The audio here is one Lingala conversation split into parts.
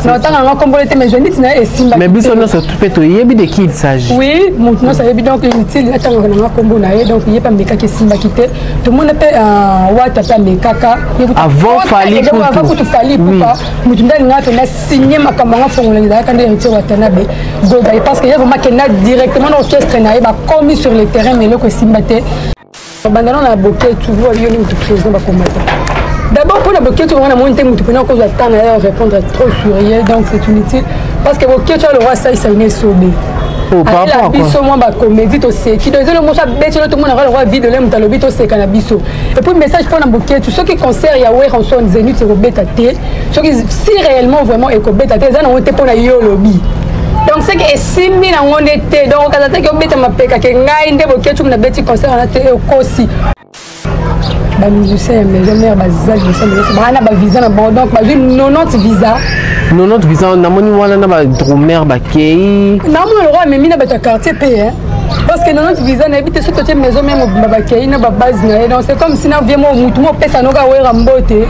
Non, tant qu'on combo était mais Zénith na Simba. Mais biso non se tout fait yebi de qui il s'agit. Oui, maintenant ça yebi donc inutile attends on combo na donc il y a pas meka que Simba quitté. Tout le monde était wata ta mekaka. Avant fallait que avant que fallait pas. Mutunda ngata na signer makamanga fongola nda quand héritier watanabe. Goda parce que y a vraiment que na directement l'orchestre na ba commis sur le terrain mais le que Simba té. Bandana na boké toujours il y a une président ba combattre. D'abord, pour la boquette, on a monté mon toupon, cause de temps à répondre trop souriant, donc c'est inutile. Parce que boquette, le roi, ça, il s'est mis sauvé. Oh, papa, quoi. Moi, ma comédie, aussi. Qui disait le mot, ça bête, tout le monde a le roi vide, l'aime, t'as le bit, aussi, cannabis. Et puis, le message pour la boquette, tous ceux qui concertent Yahweh, en son zénith, c'est au bêta té. Ceux qui, si réellement, vraiment, est au bêta té, ils ont été pour la yo lobby. Donc, c'est que si mi na on était, donc, quand on a été au bêta, ma péka, que n'a une boquette, on a bêti concert, on a été au aussi. Les musiciens, les mères, les visa, donc 90 visa. 90 visa, on a mon drummer, bakei. Non, le roi, mais il n'a pas de quartier payé. Parce que 90 visa, on habite sur côté maison, même au bakei, n'a pas base. Donc c'est comme si nous avions mon mouton, on pèse à nos gars, on a ramboté.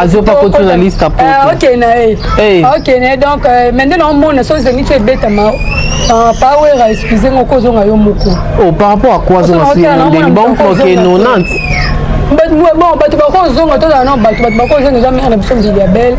Azo pas contre la liste à porter. Ok, ok, donc maintenant, on a chose de niche bête à ma. Pas excusez-moi, cause on a eu beaucoup. Oh, par rapport à quoi, on a des bons pour que 90. Bon, tu vas cause on a tout un an, tu vas cause on a jamais un option de diabète.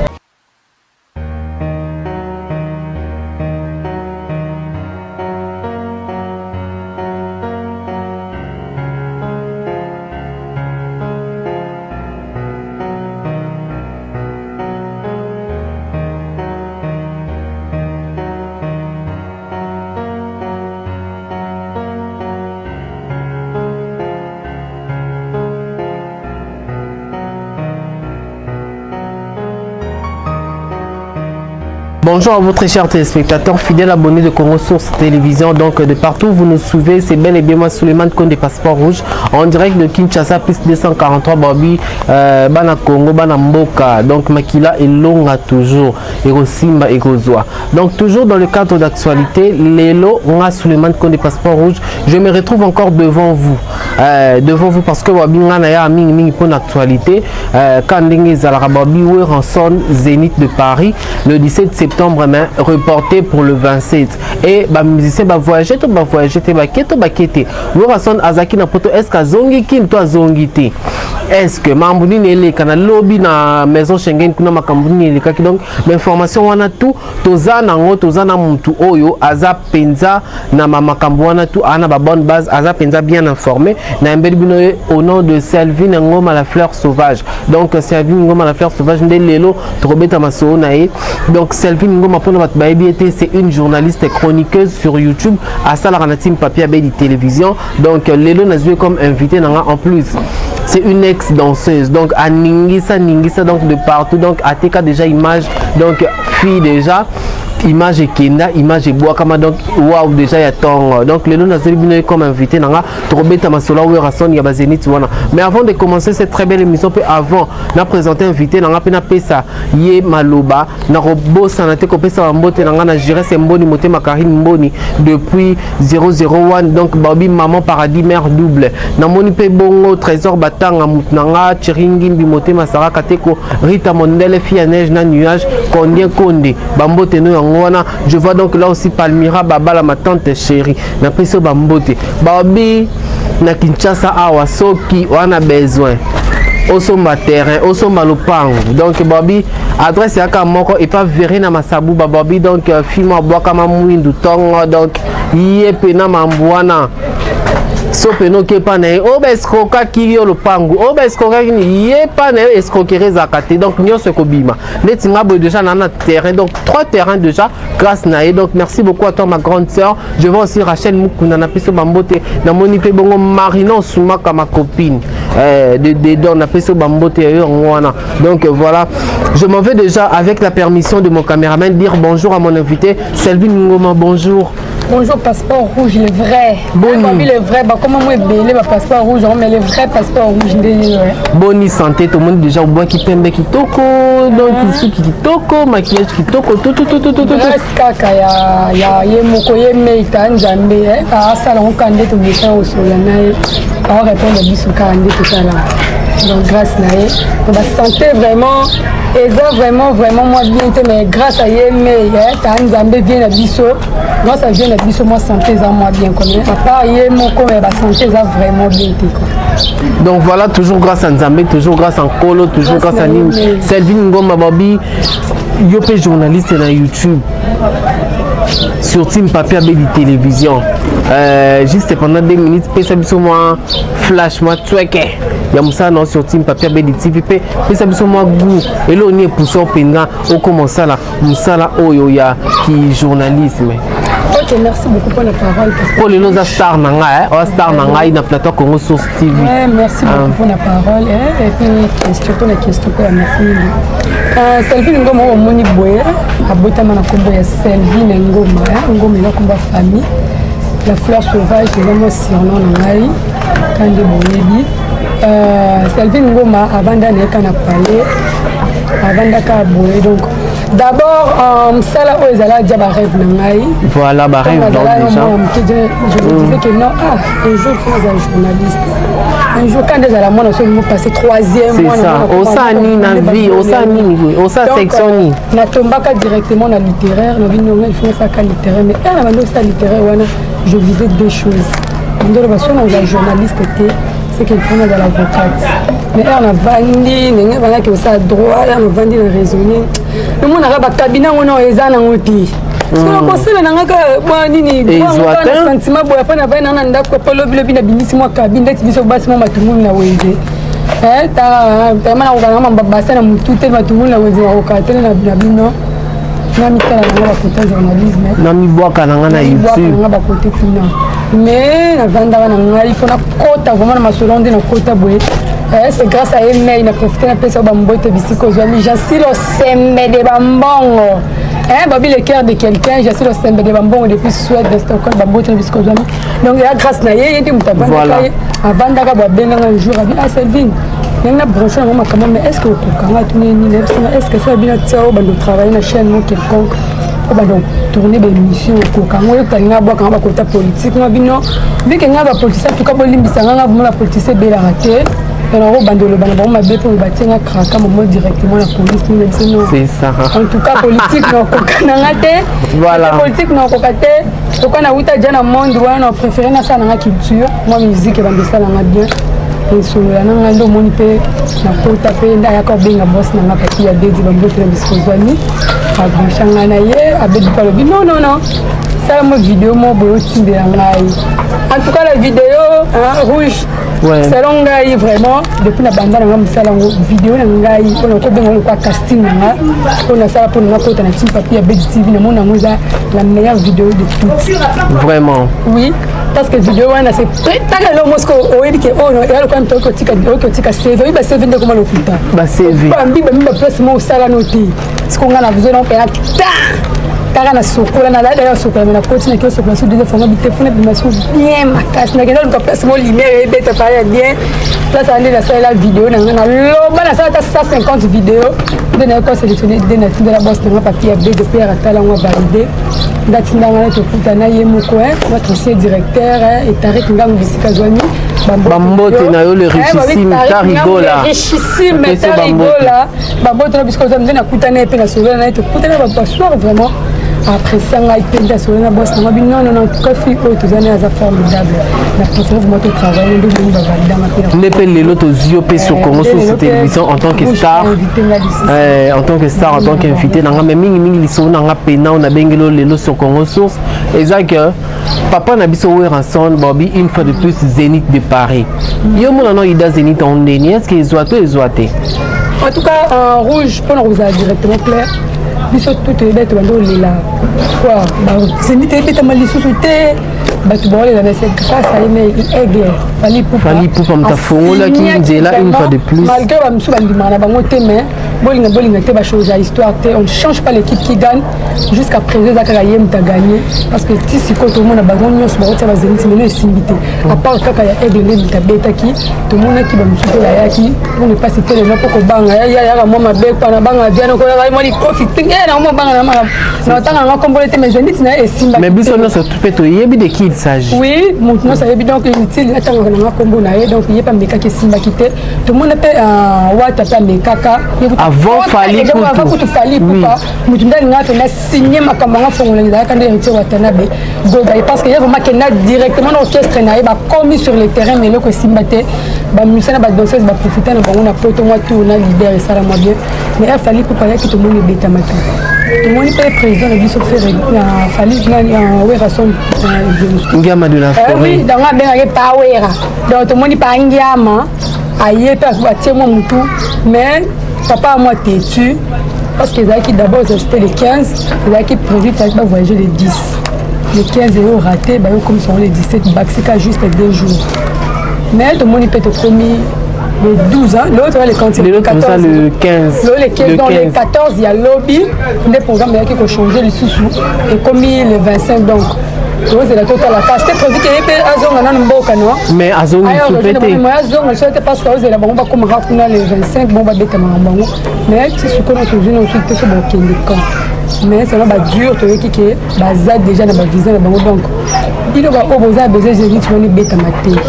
Bonjour à vous très chers téléspectateurs, fidèles abonnés de Congo Source Télévision, donc de partout où vous nous suivez, c'est bel et bien moi Souleymane Konde des Passeports Rouges, en direct de Kinshasa, plus 243 Babi, Bana Congo, Bana Mboka, donc Makila et Longa toujours, et Rosimba et Gozoa. Donc toujours dans le cadre d'actualité, Lélo, moi Souleymane Konde des Passeports Rouges, je me retrouve encore devant vous parce que Babi Nganaya a mis pour l'actualité, quand Ndenge Zalara Babi Ranson Zénith de Paris, le 17 septembre. Mais reporté pour le 27 et les musiciens va voyager tout va voyager te bakete bakete Lorason Azaki na poto est-ce que zongi kin to zongité est-ce que mambuni nele kana lobby na maison Schengen kuna makambuni nele kaki donc l'information wana tout tozana ngo tozana muntu oyo aza penza na makambo wana tout ana ba bonne base aza penza bien informé na mbeli bino au nom de Selvin Ngoma la fleur sauvage donc Selvin Ngoma la fleur sauvage ndelelo trobeta maso na e donc Selvin Ngoma pona bat baebiete c'est une journaliste chroniqueuse sur YouTube à Salaratim Papier Abedi Télévision donc lelo na joué comme invité nanga en plus c'est une ex-danseuse donc à Ningisa donc de partout donc à TK déjà image donc fille déjà image et Kenda, image et Boakama donc waouh déjà y a ton donc les noms nazeli comme invité nanga Trobeta Masola ou Rason ya Zenith wana mais avant de commencer cette très belle émission peu avant na présenter invité nanga pena pesa ye maloba na robo sanate ko pesa mbote nanga na gérer c'est mboni moté makarine mboni depuis 001 donc babi maman paradis mère double na moni pe bongo trésor batanga mutnanga chiringi mbimote masara kateko Rita Mondele fille à neige na nuage combien konde bambote no je vois donc là aussi Palmira Babala ma tante chérie na peso bambote babi na Kinshasa awa soki wana besoin osomba terrain osomba lopango donc babi adresse yaka moko et pas verrer na masabu babi donc fima boaka mamwindu tongo donc yepe na mambwana sopeno ke pa na o ba escroka ki yo lopango o ba escroka ni ye pa na escroquerie zakate donc nyonso ko bima neti ngabo déjà na terrain donc 3 terrains déjà grâce na e donc merci beaucoup à toi ma grande sœur je vois aussi Rachel Mukuna na peso bambote na moni pe bongo Marino Soumaka ma copine de don na peso bambote yo ngwana donc voilà je m'en vais déjà avec la permission de mon caméraman dire bonjour à mon invité Selvin Ngoma bonjour. Bonjour passeport rouge le vrai. Boni le vrai bah comment moi belé bah passeport rouge mais le vrai passeport rouge Boni santé tout le monde déjà au bois qui pembe qui toko donc ici qui toko maquillage qui toko tout kaka ya ye moko ye meita nzambe a sala on kande to bisa o so ya na a répondre biso kande tout ça là donc grâce à elle on va sentir vraiment et ça vraiment moi bien mais grâce à elle mais t'as Nzambe bien la biso grâce à bien la biso moi santé ça moi bien comme papa elle mon corps va santé ça vraiment bien quoi. Donc voilà, toujours grâce à Nzambe, toujours grâce à Nkolo, toujours grâce à Nim Selvin Ngoma Babi yopé journaliste na YouTube sur Team Papier Béli Télévision. Juste pendant 2 minutes, pesa biso moi flash moi tweke. Ya musa non sur Team Papier Béli TV pesa biso moi goût et là on est poussé penga au commencer là musala oyo ya qui journalisme. Ok, merci beaucoup pour la parole. Pour les nos stars nanga star nanga na plateau Congo Source TV. Ouais, merci beaucoup pour la parole et puis surtout la question pour la merci. Selvin Ngoma au moni boye abota mana kombo ya Selvin Ngoma Ngoma ina komba famille. La fleur sauvage c'est vraiment surnom ngai quand de boyebi. Selvin Ngoma avant d'aller kana palais avant d'aka boye donc d'abord ça ezala dia ba rêve nangai voilà ba rêve donc déjà je me disais que non un jour je serai journaliste un jour quand déjà la monde nous passer 3e mois c'est ça au sani na vie au sani au sa section ni na tombaka directement na littéraire na vie normale il faut ça ka littéraire mais elle a ça littéraire wana je visais 2 choses ndolo baso na journaliste était c'est qu'il faut dans l'avocate mais elle a vendu n'est pas que ça droit elle a vendu le raisonner le monde a ba cabinet on eza na ngoti parce que conseil na ngaka ba nini ba sentiment boya pa na ba na ndako pa lobi na binisi mo cabinet biso basi mo matumu na weze ta mana ngana mamba basa na mutute matumu na weze wa okatele na bino na mitala na ba côté journalisme na mi boaka na ngana YouTube na ba côté kuna mais na vanda na ngai pona kota vraiment na masolonde na kota boye c'est grâce à elle mais il a profité na pesa ba mbote bisiko zami j'assile au sembe de bambongo babi le cœur de quelqu'un j'assile au sembe de bambongo depuis Suède de Stockholm ba mbote bisiko zami donc il y a grâce na yé yé mutabana kai avanda ka ba benga un jour abi Selvin na branché na makama mais est-ce que kokanga tuni ni est-ce que ça bien tsao ba travailler na chaîne non quelconque donc tourner des missions au Congo et quand on a beaucoup de politique on a vu non vu que on a politicien tout cas bon limbisa on a vraiment la politicien belle raté alors on bande le bande ma bête pour bâtir un craquer moment directement la police nous dit non c'est ça en tout cas politique non kokana voilà politique non kokate donc on a outa déjà dans monde on a préféré na ça na culture moi musique et bande ça na bien et sur la nanga ndo moni pe na kota pe nda ya ko benga boss na ngapati ya dedi ba mbote na biskozwani a branchanga na ye abedi pa lobi non ça mo vidéo mo boyo timbe ngai en tout cas la vidéo rouge selon ngai vraiment depuis na banda na musala vidéo na ngai on ko benga ko casting na on a ça pour na kota na Team Papier Béli TV na mona moza la meilleure vidéo de toutes vraiment oui parce que vidéo wana c'est tant que mosco oedi que oh no ya quand to tika save ba save ndeko malo kuta ba save ba mbi place mo sala noti ce qu'on a besoin on peut car na sokola na d'ailleurs sokola na continue que sokola sur des formes de téléphone bien ma casse na gelo ko place mo lumière et bête pas bien place aller la vidéo na loba na ça 150 vidéos de na ko sélectionner de la boss de papier B de père atala on validé datinda ngana to kutana ye moko notre ancien directeur et Tarek Ngang bisika zwani bambote na yo le richissime Tarigola richissime Tarigola bambote na bisika zwani na kutana pe na sauver na to kutana ba passoir vraiment après ça ngai penda sauver na boss na non ka fi o to zana za formidable na préférence moi to travailler ndo mo ba valida ma pe ne pe lelo to zio pe sur Congo Source Télévision en tant que star en tant que star en tant qu'invité na nga mingi liso na nga pena on a bengelo lelo sur Congo Source exact papa na biso ranson Bobby une fois de plus Zénith de Paris yo mon non ida Zénith en dernier est-ce que ezoate en tout cas en rouge pour nous directement clair biso tout est bête bando lila quoi ba Zénith est bête mali sous-souté ba tu bolé la c'est grâce à aimer aigle fali pour mta fongola qui nzela une fois de plus malgré ba msu ba ndimana bango te mais bolinga te ba chose à histoire te, on ne change pas l'équipe qui gagne jusqu'à présent Zakara Yem t'a gagné parce que si quand tout le monde a bagon nyos ba ota ba Zenit mais non simbité à part kaka ya aigle le tabeta ki tout le monde qui va musuko la yaki on ne pas citer les noms pour ko banga ya moi ma be pa na banga diano ko la moi li kofi tinga na mo banga na tanga nga kombo te mais Zenit na e simba mais biso no se tout to yebi de qui il s'agit oui maintenant ça yebi donc utile na tanga nga kombo na donc il y a pas meka qui simba kité tout le monde peut wata pa mekaka avant fallait avant que tu fallait pourquoi mutunda nga to na signer makamba nga fongola nga kandi héritier watanabe goda parce que y a vraiment que na directement l'orchestre na ba commis sur le terrain mais le ko simbate ba musana ba danseuse ba profiter na bango na poto moi tout na leader et ça la moi bien mais il fallait pour pas que tout le monde beta matin tout le monde peut président de biso faire na fallait na wera son ngama de la forêt oui dans nga ben pa wera donc tout le monde pas ngama aïe pas batie moi mutu mais papa moi têtu parce que qui d'abord c'était les 15 qui prévu faire voyager les 10 les 15 euros ratés bah comme sont les 17 bacs c'est juste 2 jours mais tout le monde peut être promis le 12 ans l'autre les quantités le 14 le 15 le 15 dans les 14 il y a lobby des programmes qui ont changé les sous et comme le 25 donc c'est la totale la casse. C'était prévu qu'il y ait un mboka non. Mais azong il se fêter. Moi azong c'était parce que vous la bango comme rapuna le 25 bon ba beta bango. Mais si ce qu'on a toujours ensuite sur bon kende camp. Mais ça va dur to qui baza déjà na ba visa na bango donc. Il va oboza besoin de vite on beta maté.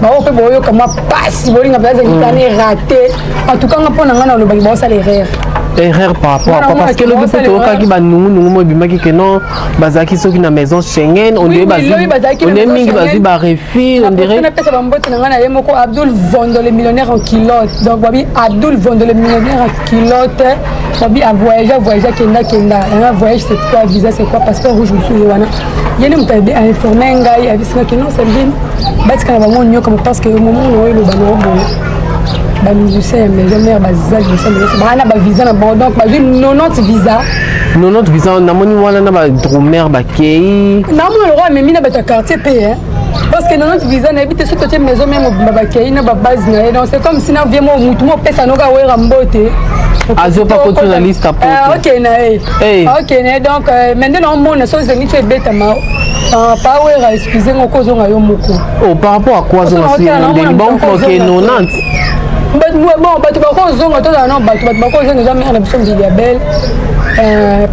Ba o pe boyo comme passe bolinga place qui raté. En tout cas on pona ngana le ba ça l'erreur. Erreur par rapport à quoi parce que le but est qui va nous bimaki que non bazaki soki na maison Schengen on dirait on est mingi bazi ba refi on dirait Abdul vend les millionnaires en culotte donc babi Abdul vend les millionnaires en culotte babi a voyager kenda un voyage c'est quoi visa c'est quoi passeport rouge monsieur wana yene mutabe a informer ngai a bisina que non c'est bien batika na bango nyo comme parce que au moment où le bano ba musicien mais jamais bazal de ça mais na ba visa na bon donc ba 90 visa 90 visa na moni wana na ba dromer ba kei na mo le roi mais mina ba ta quartier payé parce que 90 visa na habite sur côté maison même ba kei na ba base na donc c'est comme si na vient mo mutu mo pesa no ga wera mbote azo pas contre la liste pour OK na OK na donc maintenant on mona so zeni tu beta ma pas wera excusez-moi ko zo nga yo moko par rapport à quoi zo c'est bon pour que 90 bon bato bakozonga toza non bato bakozonga eza mare na biso mziliabel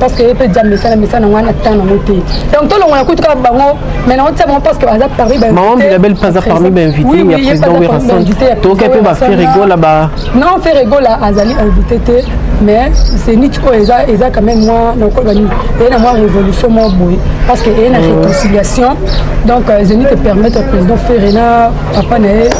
parce que peut dire messana nango wana temps nango te donc tolongola kutu kaka bango mais nango tia bango parce que baza parmi maman mziliabel pas parmi bainvité ya président werason toke mpe bafaire rigola ba non faire rigola azali invité te mais c'est nit oyo eza quand même moi nakobani eye na mwa révolution mwa boye parce que eye na réconciliation donc zeni te permettre au président ferena papa na ye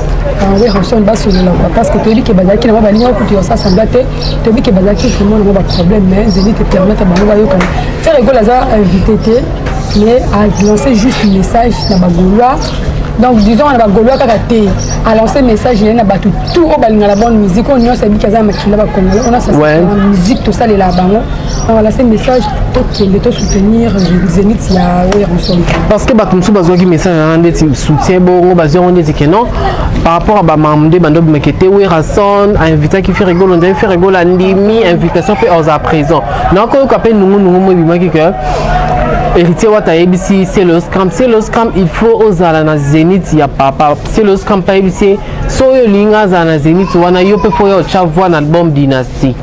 werason basolola parce que toyebi ke bazalaki na mwa balingi okuti yosasamba te toyebi ke bazalaki vraiment na mwa baproblème mais zeni te permettre bango bayokana faire rigola aza invité te mais a lancé juste message na bagaulois donc disons on a bagaulois kaka te a lancé message na bato tout au balinga la bonne musique on nyonso abi kaza makila ba congolais on a ça la musique tout ça les la bango on a lancé message to soutenir Zenit ya werason parce que bato musu bazwaki message na ndeti soutien bongo bazwa ndeti que non par rapport à bamamde bando bimekete werason a invité qui fait rigolo on devait faire rigolo ndimi invitation fait aux à présent donc on appelle nous mo bimaki que héritier wata ABC c'est le scrum il faut ozala na Zenit ya papa c'est le scrum pa ABC so yo linga za na Zenit wana yo pe fo yo chava na album dynastie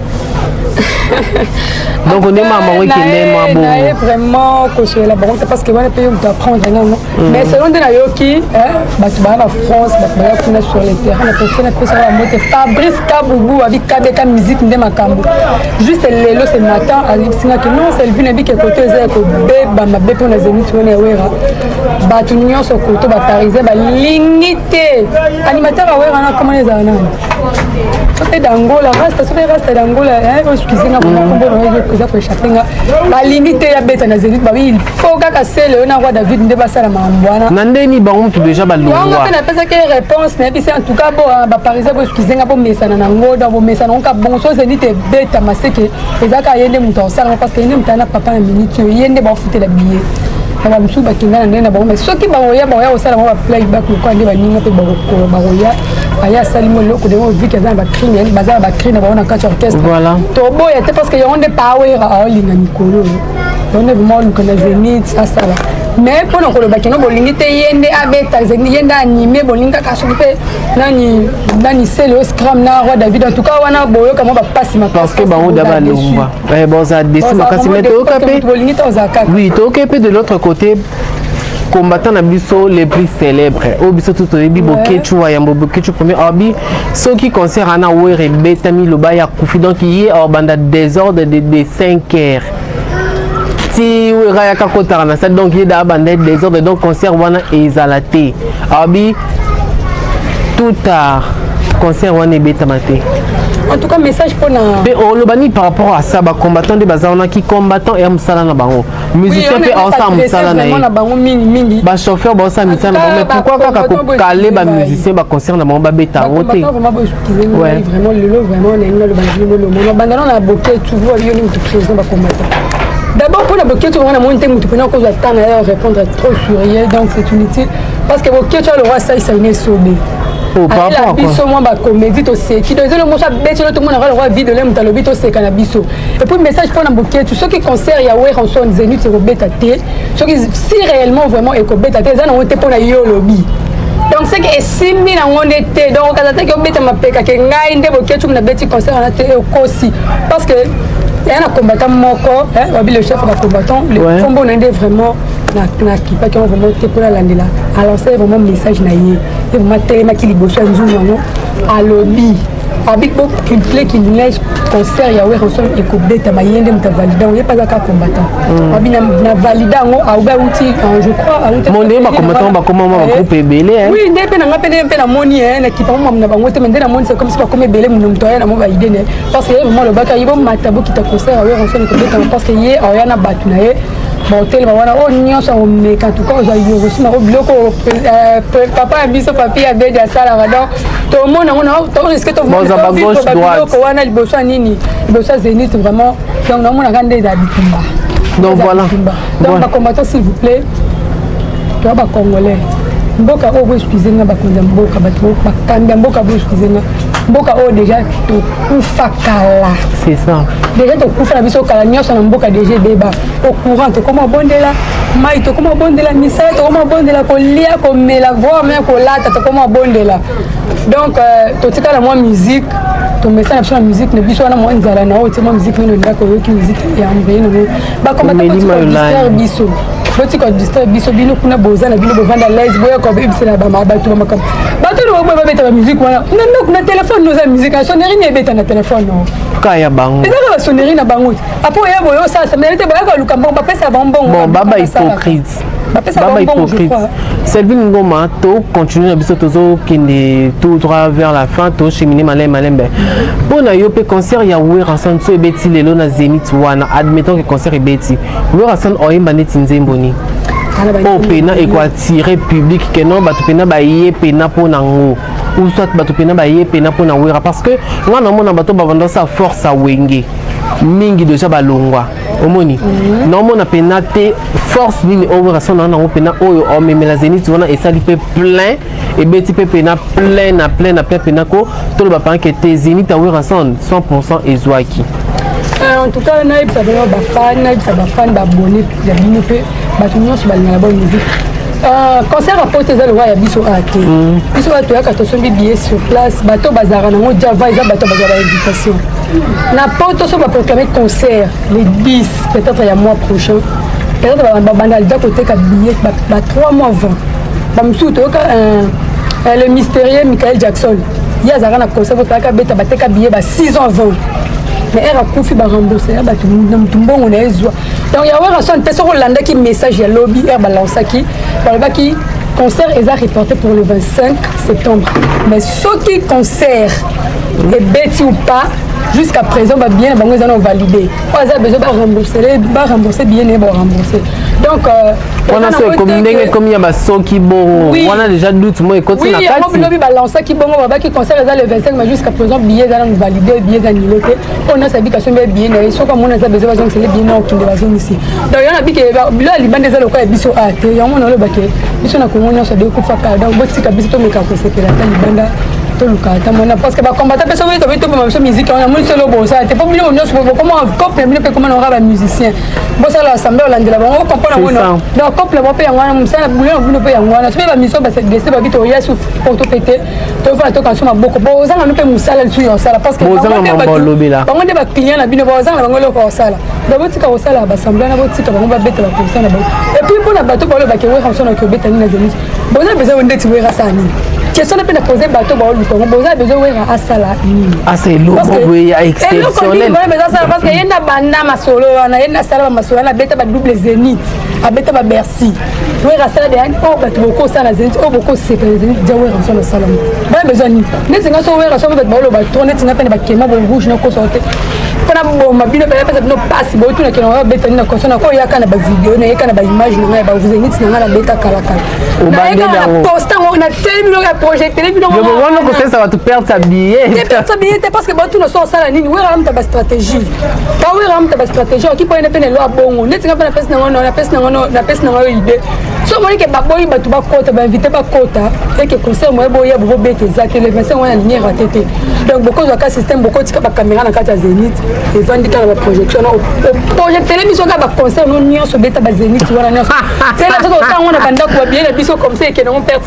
donc on est maman qui est maman vraiment que la banque parce que voilà pays où apprendre non mais selon de la yoki batu ba France batu ba sur le terrain la personne a ça la moto Fabrice Kaboubou avec KBK musique de makambo juste lelo ce matin à l'ipsina que non c'est le venu bi que côté za ko beba ma beto na Zenit wana wera batu nyonso côté ba parisien ba lingité animateur a wera na comment les ana c'est d'Angola reste d'Angola excusez moi za ko échapper ba limite ya beta na Zenit ba il faut kaka sele na roi David ndeba sala mambwana nandeni ba on déjà ba longwa on a pensé que réponse mais c'est en tout cas bon ba parisien ko excusez nga bo mesana na ngoda bo mesana on ka bon so Zenit beta maseke ezaka yende muto sala parce que yende mutana papa na minute yende ba fouter la billet aba musu bakinga na na bango mais soki baroya osala mo ba playback ko ande baninga pe baroya aya salimo loko de mo vika za ba crime yani bazala ba crime na baona kati orchestre voilà to boya te parce que yonde power a olinga nikolo on est vraiment le connaît Zénith ça va mais pour nous koloba kino bolingi te yende abeta Zénith yende animé bolinga ka sope nani c'est le scrum na roi David en tout cas wana boyo kama ba passe ma parce que bango daba lomba bon ça décide makasi mais to kapé oui to kapé de l'autre côté combattant na biso les plus célèbres au biso tout oyebi bokechu wa yambo bokechu premier abi ceux qui concerne ana were betami loba ya kufi donc hier au banda désordre de 5 heures si wera ya kakotara na ça donc il da banda désordre donc concert wana ezalate abi tout à concert wana betamate. En tout cas, message pour nous. Mais on le banni par rapport à ça, combattant des bazarons qui combattant et amsala na bango. Musicien peut ensemble amsala na bango mingi. Ba chauffeur ba ensemble amsala na bango. Mais pourquoi kaka ko caler ba musicien ba concert na bango ba beta roté. Vraiment vraiment le lot vraiment na le bango le monde. Bandana na boké tu vois yo ni tout chose ba combattant. D'abord pour la boké tu vois monter mutu pena cause attendre à répondre trop furieux donc c'est inutile parce que boké tu le roi ça il n'est sobé. Par rapport à biso moi ba comédie to c'est qui deuxième moi ça bête tout le monde a le vidéo le talobi to c'est canabiso et puis message pour n'importe tout ceux qui concert ya ouais en son Zénith c'est bêta té ceux qui si réellement vraiment éco bêta té ça on était pour la yo lobby donc c'est que si mina on était donc quand attaque bêta ma peka que ngai nde boké tu na bêti concert na té aussi parce que il y a un combattant moko hein le chef de combattant le combo n'était vraiment na qui pas qui ont vraiment été pour la landela alors c'est vraiment message na yé et vraiment tellement qui liboso nzungu à lobby avec beaucoup culture qui neige concert ya ouais ensemble et kobeta bayende mta valida on est pasaka combattant abi na valida ngo auba outi je crois mon ndé ba combattant ba comment ba groupe belé hein oui ndé pe na ngapé pe na moni hein na kipa mo na bango te ndé na moni c'est comme si ba comme belé mon mtoya na mo ba idée ne parce que vraiment le baka yibo matabo qui ta concert ouais ensemble kobeta parce que yé ayana batu na yé bon tel wana o nyonso o meka en tout cas za yo aussi na biloko papa biso papi a beja sala donc to mona to risque to biloko wana liboso nini liboso Zénith vraiment donc na mona kande za bitumba donc voilà donc ba combattant s'il vous plaît toi ba congolais mboka o bo excusez nga ba konza mboka ba to ba kanda mboka bo excusez nga mboka o déjà to kufakala c'est ça déjà to kufala biso kala nyonso na mboka déjà débat au courant to comment bondela mai to comment bondela misala to comment bondela ko lia ko mela voix même ko lata to comment bondela donc to tika la moi musique to message sur la musique ne biso na moi nzala na o tima musique ne ndako yo ki musique ya mveni no ba combattre ko biso boti ko disturb biso bino kuna bozana bino bovanda live boya ko bibisela ba mabatu makam bato no bo beta ba musique wana na téléphone no za musique a sonnerie ne beta na téléphone no kaya bango eza ba sonnerie na bango apo ya boyo ça mérite boya ko lukambo ba pesa bonbon bon baba hypocrite baba hypocrite Selvin Ngoma to continue na biso tozo kende tout droit vers la fin to cheminer malembe pour na yo pe concert ya we ranson so ebeti lelo na Zénith wana admettons que concert ebeti we ranson oyemba neti nzemboni o pena e ko attirer public que non batu pena ba yé pena po nango ou soit batu pena ba yé pena po na wera parce que ngana mona bato ba vanda sa force a wenge mingi déjà balongwa omoni non mona pena te force nini opération na ngo pena oyo o memela Zénith wana esali pe plein et beti pe pena plein pena ko to le ba pan que te Zénith awera 100% ezwaki en tout cas naïb ça va ba fan ba abonné ya bino pe ba tout nyonso ba ngala bonne musique concert apporté za le roi ya biso ate biso bato ya kato sombi billet sur place bato bazara nango java eza bato bazara invitation na poto so ba proclamer concert les 10 peut-être ya mois prochain peut-être ba banda déjà côté ka billet ba 3 mois avant ba msuto ka le mystérieux Michael Jackson ya zara na concert ka beta bateka billet ba 6 ans avant mais elle a confié ba rembourser ba tumbongo na ezwa donc ya wera son te so landa ki message ya lobby elle balance qui ba ki concert est reporté pour le 25 septembre mais ce qui concert est bêti ou pas jusqu'à présent bien bango ils ont validé on a besoin de rembourser bien et bon rembourser donc on a ce comme il y a basoki bon on a déjà doute moi écoute oui on a balancer qui bon on va qui concert le 25 mais jusqu'à présent billet dans validé billet annulé on a sa bication bien et so comme on a besoin de c'est bien au kinde bazon ici donc il y en a bi que bilo libande za lokwa biso ate ya on a le baké biso na kongonya so de ko faka donc botika biso to meka ko sepela ta libanda to lukata mona parce que ba combattre personne to ma musique on a mon solo bon ça t'es pas obligé on a comment couple mieux comment on aura ba musicien bon ça l'assemblée hollande là on comprend moi donc couple ba pe ngwana musala bulo bulo pe ngwana so ba mission ba c'est geste ba bito ya sou porto pété to fa to kanso maboko bo za ngana pe musala le suyo sala parce que on de ba client na bino ba za ngana lo ko sala donc botika ko sala ba assemblée na botika ba ba beta ba ko sala ba et puis pour la bateau ba le ba ke we kanso na ko beta ni na zeni bon ça besoin ndeti we rasani question de poser bateau ba lu ko bo za besoin we ra asala c'est lourd oui exceptionnel parce que yenda banda masolo na yenda sala masolo na beta ba double zénith a beta ba Bercy we ra sala de o bateau ko sala zénith o boko c'est zénith ja we ra sala sala ba besoin ni singa so we ra so ba lo ba tourner tinga pe ba kema bo rouge na ko sorte pana bo mabino ba pesa no passe bo tuna ke na beta ni na ko sona ko yaka na ba video na yaka na ba image na ba zénith na beta kala kala o bande da posta na tellement ya projet télévision je vois que ça va te perdre ta billet parce que bon tout ne sort ça la ligne oui ram ta stratégie pas oui ram ta stratégie qui peut ne peine lo bongo net nga na pesa na pesa na idée so moi que ba boy ba tu ba kota ba inviter ba kota et que concert moi boy ya bo bete za télévision on a ligne raté donc beaucoup de cas système beaucoup de ba caméra na kata Zénith et vandi ka ba projection projet télévision ka ba concert non nyo so beta ba Zénith wana nyo c'est là tout temps on a banda ko bien les biso comme ça que non perdre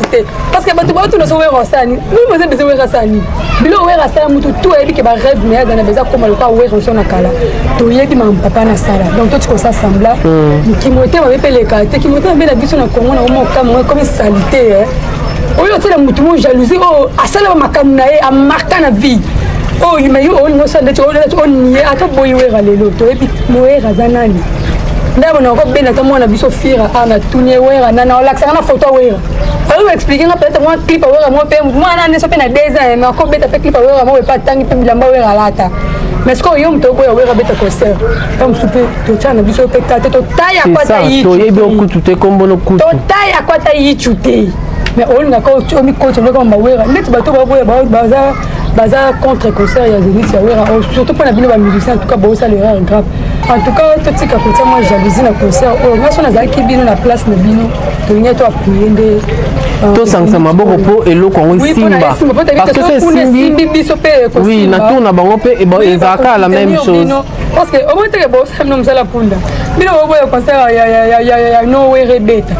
parce que ba tu ne so we rosani nous nous besoin we rasani bilo we rasani mutu tout et que ba rêve mais dans besoin comme le cas we rosona na kala to yebi ma papa na sala donc tout ko ça semble qui moté va pe les cartes qui moté bien la biso na Congo na mo comme salité oh yo tela mutu mo jalousie oh asala makamu na e a marqué na vie oh il me yo on so de on ni ata boy we ralelo to et puis mo we razanani ndabo na ko bena ta mona biso fira ana tunye we na olaxa na photo we alors expliquer nga peut-être moi clip we moi pe moi na so pe na 2 ans mais ko beta pe clip we moi pas tangi pe bilamba we ralata mais ce que yo mto ko we beta concert comme souper to tana biso pe kate to taya kwa ta yi to yebi okutu te kombono kutu to taya kwa ta yi chute mais on nga ko mi coach me ko mbawera net bato ba baza contre concert ya Zénith ya wera surtout pour la bino ba musicien en tout cas bo ça l'erreur grave en tout cas tout tika ko moi jalousie na concert oh nga sona za ki bino na place na bino to nya to appuyer nde to sangsa maboko po eloko ngo simba parce que c'est simbi biso pe ko oui na tourna bango pe e ba ezaka la même chose parce que au moins te bo ça no msala punda bino bo ya concert ya no we rebeta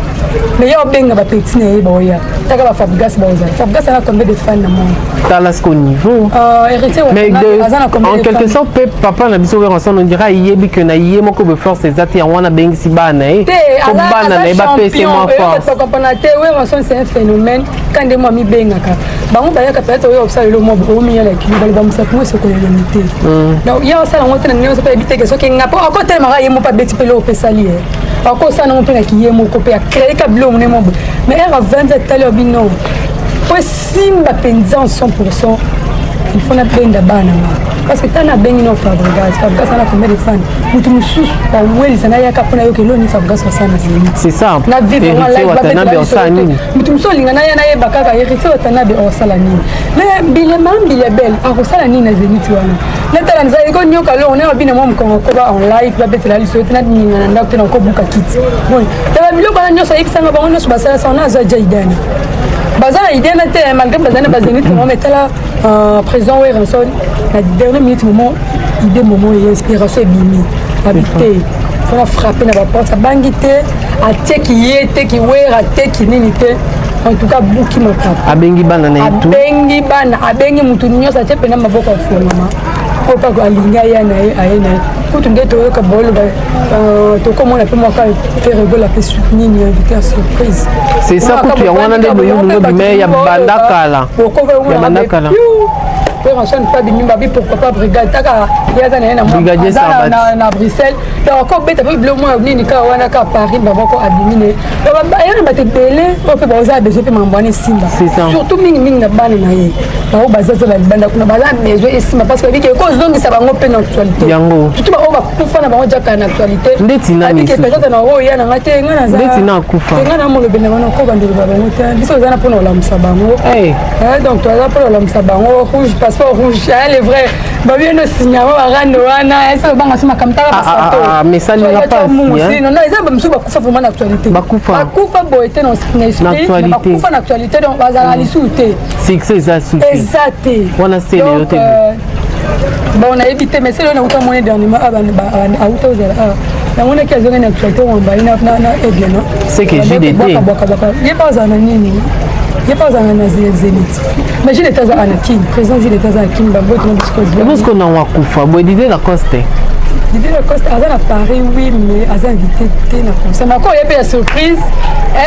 mais ya benga ba petit ne ba ya taka ba Fabgas a combien de fans na monde talasco niveau mais en quelque sorte papa na biso we ensemble on dira yebi que na yé moko be force ezati ya wana bengi si bana ko bana na ba pese mo force to comprendre we ensemble c'est un phénomène quand de moi mi benga ka bango ba ya ka peut-être we observe le mo bo mi ya la ki ba musa ko se ko limité donc ya ça on tena nyo so pa ebite que so ki ngapo ako tellement ra yemo pa beti pe lo pesali ako ça non pe na ki yemo ko pe créer ka blo mo mais elle a 27 à l'heure bino pour simba pendant 100% il faut na benda bana parce que tana bengi no Fabgas na combien de fans mutu mususu pa weli sana ya kapona yoke lo ni Fabgas sana c'est ça na vivre en live mutu mususu linga na ya na ye bakaka hérité watana be osala nini le bile belle a osala nini na Zénith wana letala nza iko nyoka lo on est bina mo mkongo ko ba en live ba betela liso tena ninga na ndako tena ko buka kiti bon taba biloko na nyosa ikisanga ba ono subasala sana za jaidani bazana idée na te malgré bazana Zénith mo metala présent ouais ranson la dernière minute moment idée moment et inspiration bimi habité faut frapper na ba porte ça bangité a te qui était qui wera te qui ninité en tout cas buki motap abengi bana na itu abengi mutu nyosa te pena maboko fongama ko pa ko alinga ya na aena kutu ndeto ka bolo ba to comme on a pu moi faire rigoler la soutenir ni inviter à surprise c'est ça que tu as wana de no mais ya bandakala on ne pas de mimba pourquoi pas brigade taka yaza na Bruxelles donc ko beta pe blo moi nini ka wana ka Paris ba ko abimine ba yana ba te belé o pe ba oza besoin pe mambani simba surtout mingi na bana na ye ba o bazaza ba banda kuna ba la besoin et simba parce que biki ko zongi sa bango pe na actualité surtout ba o ba kufa na bango jaka na actualité ndeti na ni peut-être na o yana ngate ngana za ndeti na kufa ngana mo le bena wana ko bandelo ba bango te biso za na pona la musabango donc toi za pona la musabango rouge passeport rouge elle est vrai ba bien no signalement ba rando wana eso banga sima kamtaka basato mais ça n'y a pas non eza ba msuba kufa vraiment na actualité bakufa boete dans esprit bakufa na actualité donc bazala lisute succès ça succès exacté on a c'est le hôtel bon on a évité mais c'est là on a moyen dernièrement à auto na mona ki azonga na actualité on ba ina na aigle non c'est que j'ai des il pas en nini il pas en Zénith mais j'ai des tas à Anakin président j'ai des tas à Anakin babo tu n'as parce qu'on a wakufa bo idée la coste l'idée la coste à Paris oui mais à invité na comme ça encore il y a une surprise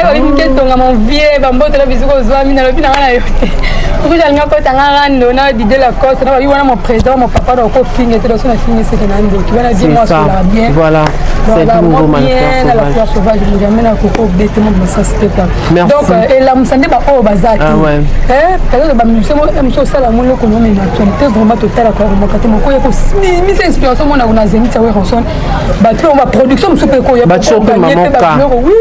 va me tonga mon vieux bambo te la bizuko zwami na lobi na ngana yote pour que j'alnga ko tanga rando na l'idée la coste na wana mon président mon papa donc ko finge te so na finge c'est na ndo tu vas dire moi sur la bien voilà c'est tout nouveau bien la fleur sauvage je jamais na koko bête mon ça c'était pas donc et la msande ba o bazaki parce que ba mso sala mon loko no mais actualité vraiment totale quoi mon kati mon ko yako mi c'est inspiration mon na Zénith ça ouais ranson ba tu on va production mso pe ko ya ba chope maman ka oui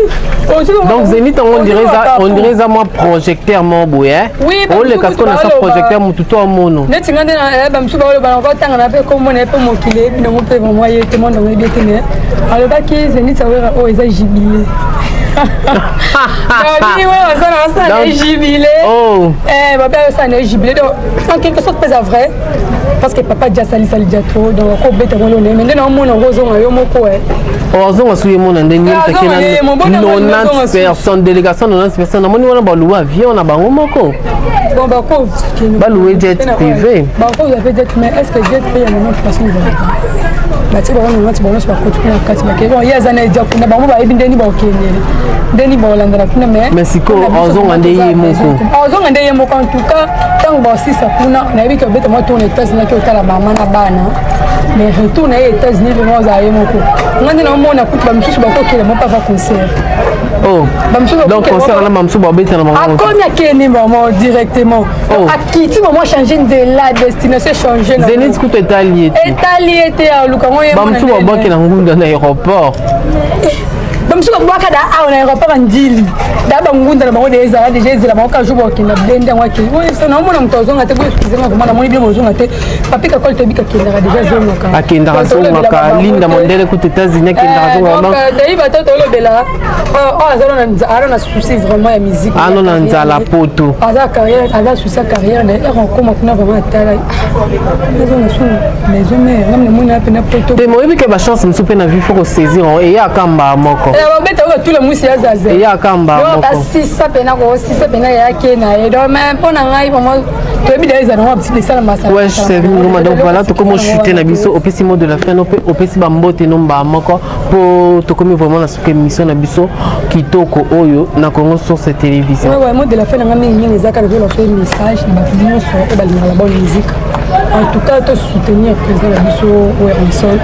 donc Zénith on dirait ça moi projecteur mon boy oui on le casque na sa projecteur mon tout au mono net ngande na ba mso ba lo ba ko tanga na pe ko mon pe mo kile bi no pe mo ye te mon no bien te alors bah qui Zénith ça va oh ils ont jubilé ça est jubilé ma père ça est jubilé donc en quelque sorte c'est vrai parce que papa déjà sali déjà trop donc on bête on le mais non mon roson yo moko roson a souillé mon ndenge takena 90 personnes délégation 90 personnes na moni wana ba louer avion na bango moko bon bah quoi ba louer jet privé bah quoi vous avez jet mais est-ce que jet paye à 90 personnes bati bango ngati bango bakotuna kati bakebo yazana eja kuna bango ba ebindeni ba okenele ndeni ba olandala kuna mais siko ozonga ndeye moko en tout cas tant ba sisa kuna na yebi ke beta mo tourner États-Unis ke otala ba mana bana mais retourner aux États-Unis vraiment za yemoko ngandi na mona kutu ba msusu ba kokela mo pa fa concert donc concert là mamsu ba beta na bango a combien keni maman directement a kiti maman changer de la destination changer Zénith kutu Italie était à Luka bamsu ba banki na ngunda na aéroport bamsu ba baka da a na aéroport ndili da ba ngunda na bango déjà ezela bango ka jour ki na blende ngaki oui ça na mona mtozo ngate ko excusez-moi comment na moni bien mozo ngate papi ka kolte bika kendaka déjà zongoka akendaka zongoka linda mondele ku États-Unis akendaka zongoka donc dai ba toto lo bela azalo na souci vraiment ya musique ano na nzala poto aza carrière aza souci carrière na on commence na vraiment tala mais je mets même le monde a peine poto te moi bi ke ba chance msupe na vie faut saisir et ya kamba moko beta tout le musi ya zaza ya kamba moko ba sisa pena ko sisa pena ya kena et donc même pona ngai vraiment to bi des anons petit ça massa ouais c'est nous donc voilà to comme chuter na biso au petit mot de la fin no pe au petit bambote no mba moko pour to comme vraiment la suke émission na biso kitoko oyo na Congo sur cette télévision ouais mot de la fin na mingi les aka de leur faire message na ba sur ba la bonne musique en tout cas to soutenir président la biso ouais on sonne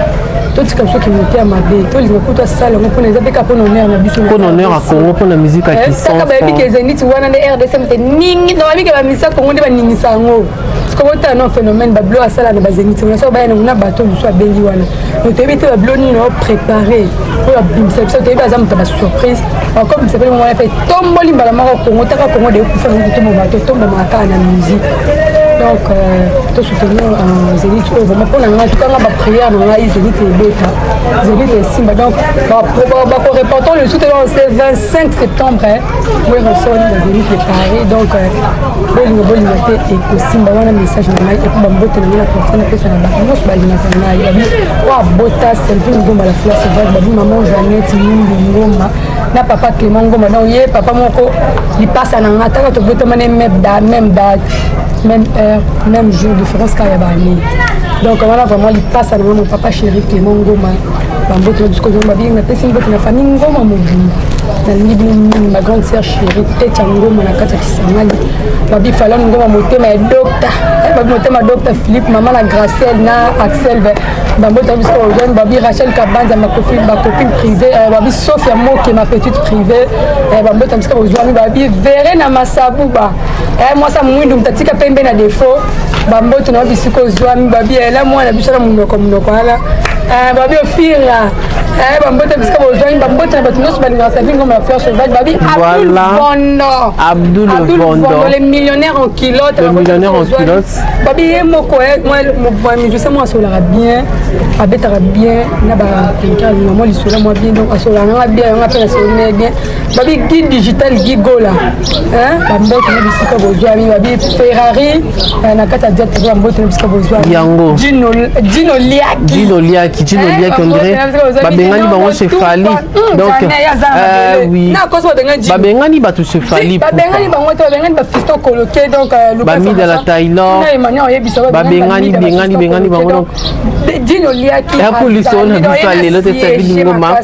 tout ce qui monte à ma bé tout les écoutes ça le pour les appliquer pour honneur na biso pour honneur à Congo pour la musique à qui sont ça ba bi ke Zénith wana de RDC mte ningi no ba bi ke ba musique Congo de ba ningi sango parce que wota non phénomène ba blo asala na ba Zénith na so ba na bateau du so bengi wana donc tu ba blo ni no préparer pour la bimse ça tu ba za mta ba surprise comme c'est pas le moment fait tomboli mbala mako Congo taka Congo de ku faire tout mon bateau tombe maka na musique donc tout soutenir Zénith vraiment pour la tout quand ba prière na Zénith beta Zénith et Simba donc ba reportons le soutien c'est 25 septembre pour recevoir la Zénith préparé donc boli maté et ko Simba wana message na ngai et pour bambote na la personne que ça na ba moi ba lina kana ya wa bota selfie ngomba la fleur c'est vrai ba maman Jeannette Mindi ngomba na papa Clément ngomba donc ye papa moko il passe na ngata to bota mané même date même heure, même jour, différence quand il y a donc voilà vraiment il passe à mon papa chéri Clément Ngoma bambote jusqu'au jour babi na pesi mbote na famille ngoma mobimba na libi ma grande sœur chérie tete ngoma na kata kisangani babi fala ngoma motema ya docteur babi motema docteur Philippe maman la Gracel na Axel bambote jusqu'au jour babi Rachel Kabanza ma copine privée babi Sophia Moke ma petite privée bambote jusqu'au jour babi verre na masabuba moi ça mwindu mtatika pembe na défaut bambote na bisiko zwami babi ela mwana bisala munoko ala babi ofira bambote bisika bozwami bambote na bato nyonso balingaka savi ngoma ya fleur sauvage babi Abdoul Vondo le millionnaire en culotte babi ye moko je sais moi asolaka bien abetaka bien na bakonka mamo lisola mwa bien donc asolaka nanga bien yanga mpe nasolina bien babi guide digital gigola bambote na bisika bozwami babi Ferrari na kati ya jet bambote na bisika bozwami yango Gino Liaki on dirait babengani bango chefali donc oui babengani bato chefali babengani bango te babengani ba fiston coloqué donc bami de la Thaïlande babengani bango donc Gino Liaki pour l'histoire na biso lelo te sabili ngoma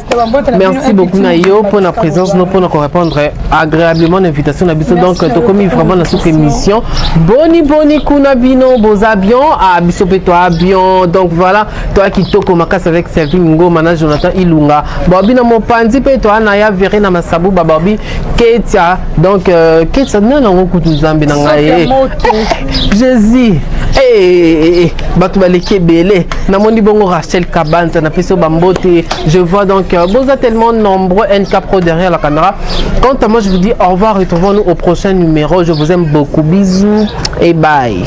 merci beaucoup na yo pour la présence no pour nous répondre agréablement l'invitation na biso donc to comme vraiment na sous émission boni kuna bino beaux avions à biso pe toi avion donc voilà toi qui toko makas avec Selvin Ngoma na Jonathan Ilunga babi na mopanzi pe toi na ya verre na masabu babi Ketia donc Ketia na ngo kutu zambe na ngai Jésus bato baleki belé na moni bongo Rachel Kabanza na peso bambote je vois donc vous êtes tellement nombreux NK Pro derrière la caméra. Quant à moi je vous dis au revoir, retrouvons-nous au prochain numéro. Je vous aime beaucoup, bisous et bye.